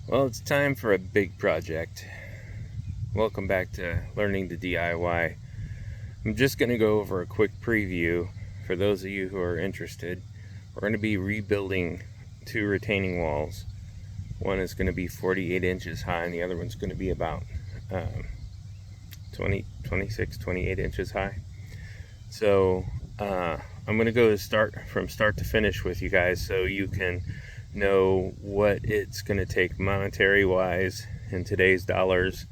Well, it's time for a big project. Welcome back to Learning to DIY. I'm just going to go over a quick preview for those of you who are interested. We're going to be rebuilding two retaining walls. One is going to be 48 inches high and the other one's going to be about 28 inches high. So I'm going to go from start to finish with you guys so you can know what it's going to take monetary wise in today's dollars,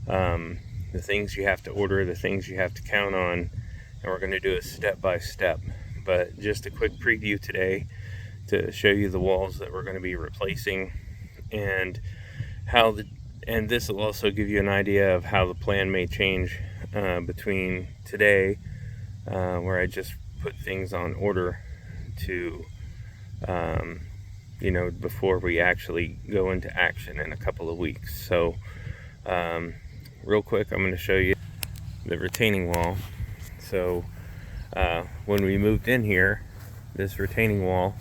the things you have to order, the things you have to count on, and we're going to do it step by step. But just a quick preview today to show you the walls that we're going to be replacing and and this will also give you an idea of how the plan may change between today, where I just put things on order to before we actually go into action in a couple of weeks. So real quick, I'm going to show you the retaining wall. So when we moved in here, this retaining wall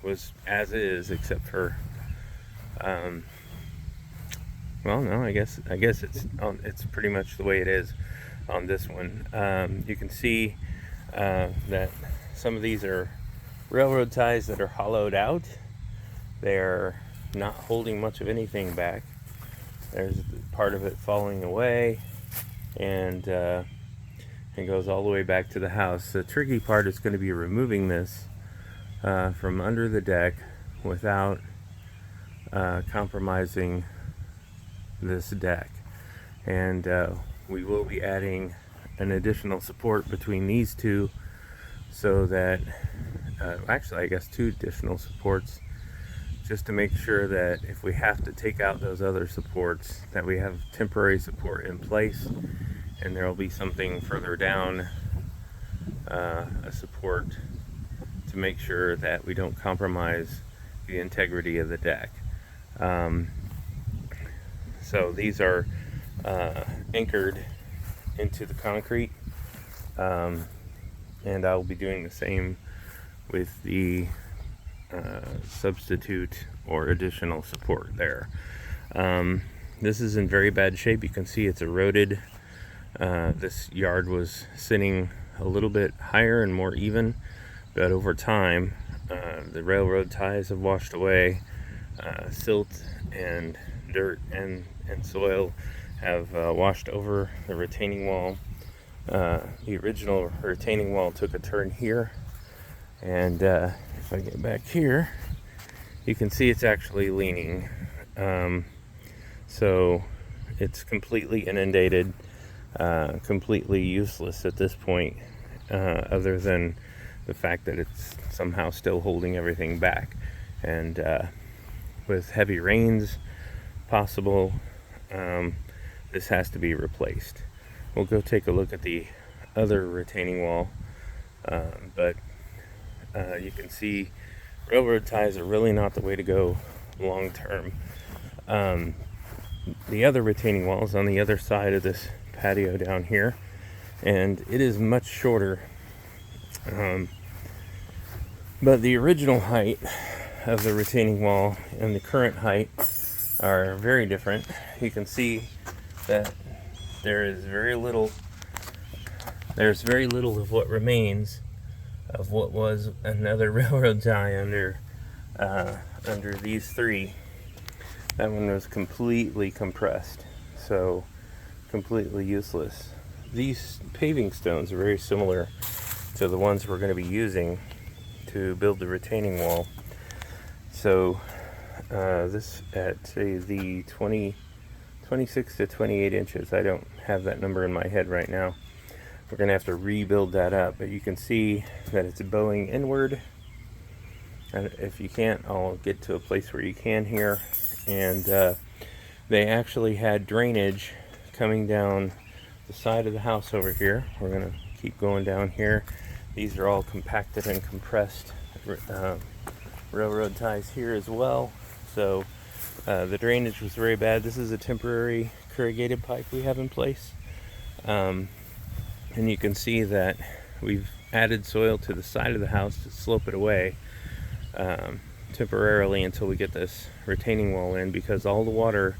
was as is, except for well, no, I guess it's pretty much the way it is on this one. You can see that some of these are railroad ties that are hollowed out. They're not holding much of anything back. There's part of it falling away, and it goes all the way back to the house. The tricky part is going to be removing this from under the deck without compromising this deck, and we will be adding an additional support between these two, so that actually I guess two additional supports, just to make sure that if we have to take out those other supports, that we have temporary support in place, and there will be something further down, a support to make sure that we don't compromise the integrity of the deck. So these are anchored into the concrete, and I'll be doing the same with the substitute or additional support there. This is in very bad shape. You can see it's eroded. This yard was sitting a little bit higher and more even, but over time the railroad ties have washed away. Silt and dirt and soil have washed over the retaining wall. The original retaining wall took a turn here, and if I get back here, you can see it's actually leaning. So it's completely inundated, completely useless at this point, other than the fact that it's somehow still holding everything back. And with heavy rains possible, this has to be replaced. We'll go take a look at the other retaining wall, but you can see railroad ties are really not the way to go long term. The other retaining wall is on the other side of this patio down here, and it is much shorter, but the original height of the retaining wall and the current height are very different. You can see that there's very little of what remains of what was another railroad tie under these three. That one was completely compressed, so completely useless. These paving stones are very similar to the ones we're going to be using to build the retaining wall. So this at say the 26 to 28 inches. I don't have that number in my head right now. We're going to have to rebuild that up, but you can see that it's bowing inward. And if you can't, I'll get to a place where you can here. And they actually had drainage coming down the side of the house over here. We're going to keep going down here. These are all compacted and compressed railroad ties here as well. So the drainage was very bad. This is a temporary corrugated pipe we have in place. And you can see that we've added soil to the side of the house to slope it away. temporarily until we get this retaining wall in, because all the water,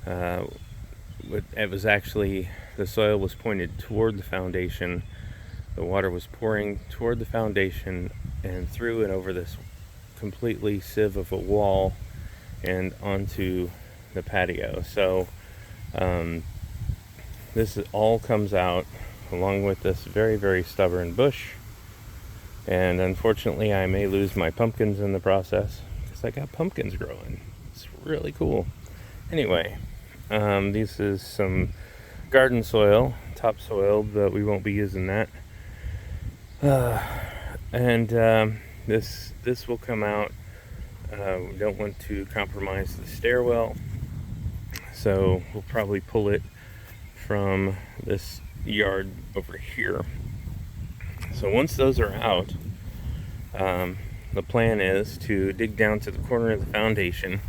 it was actually, the soil was pointed toward the foundation. The water was pouring toward the foundation and through it over this completely sieve of a wall and onto the patio. So this all comes out along with this very, very stubborn bush. And unfortunately, I may lose my pumpkins in the process because I got pumpkins growing. It's really cool. Anyway, this is some garden soil, topsoil, but we won't be using that. This will come out. We don't want to compromise the stairwell, so we'll probably pull it from this yard over here. So once those are out, the plan is to dig down to the corner of the foundation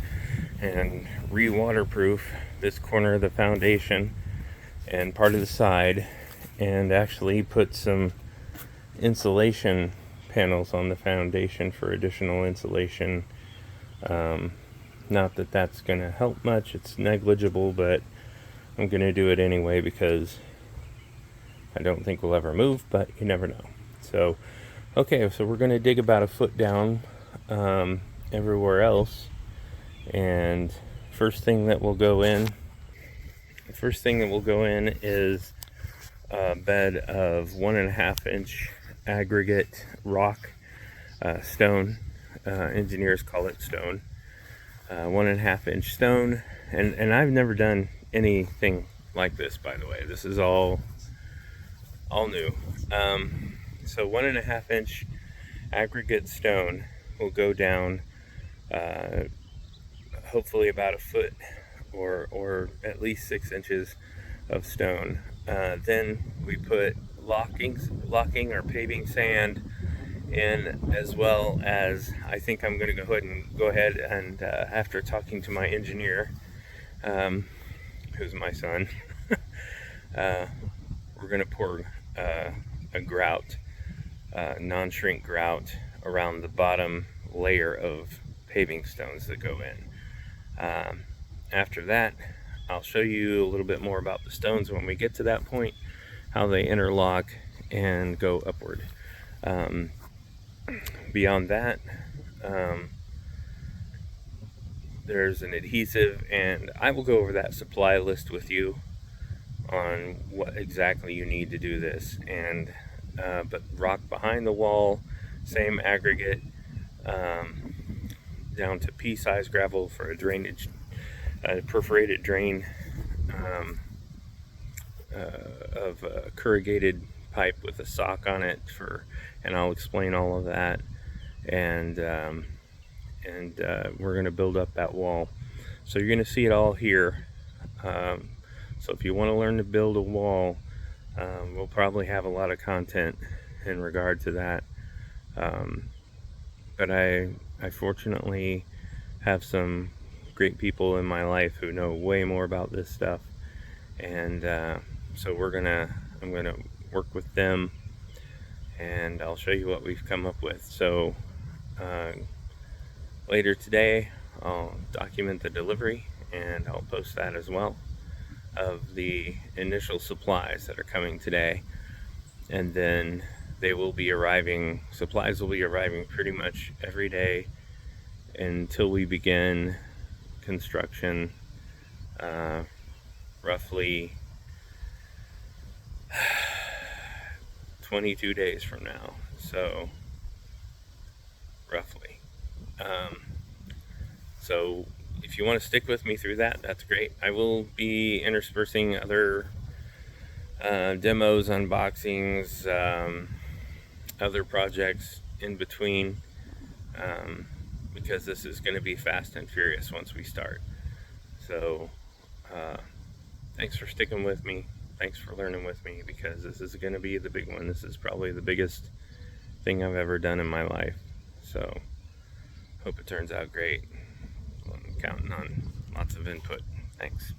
and re-waterproof this corner of the foundation and part of the side, and actually put some insulation panels on the foundation for additional insulation. Not that that's going to help much, it's negligible, but I'm going to do it anyway because I don't think we'll ever move, but you never know. So, okay, so we're going to dig about a foot down everywhere else, and first thing that will go in is a bed of 1.5 inch aggregate rock, stone. Engineers call it stone. 1.5 inch stone, and I've never done anything like this, by the way. This is all new. So 1.5 inch aggregate stone will go down, hopefully about a foot, or at least 6 inches of stone. Then we put locking or paving sand in, as well as, I think I'm going to go ahead and after talking to my engineer, who's my son, we're going to pour a grout, non-shrink grout around the bottom layer of paving stones that go in. After that, I'll show you a little bit more about the stones when we get to that point, how they interlock and go upward. Beyond that, there's an adhesive, and I will go over that supply list with you on what exactly you need to do this. And but rock behind the wall, same aggregate, down to pea-sized gravel for a drainage, perforated drain of a corrugated pipe with a sock on it and I'll explain all of that. And we're going to build up that wall. So you're going to see it all here. So if you want to learn to build a wall, we'll probably have a lot of content in regard to that. But I fortunately have some great people in my life who know way more about this stuff, and so I'm gonna work with them, and I'll show you what we've come up with. So later today I'll document the delivery, and I'll post that as well, of the initial supplies that are coming today. And then supplies will be arriving pretty much every day until we begin construction, roughly 22 days from now. So roughly. So if you want to stick with me through that, that's great. I will be interspersing other demos, unboxings, other projects in between, because this is going to be fast and furious once we start. So thanks for sticking with me. Thanks for learning with me, because this is going to be the big one. This is probably the biggest thing I've ever done in my life. So hope it turns out great. I'm counting on lots of input. Thanks.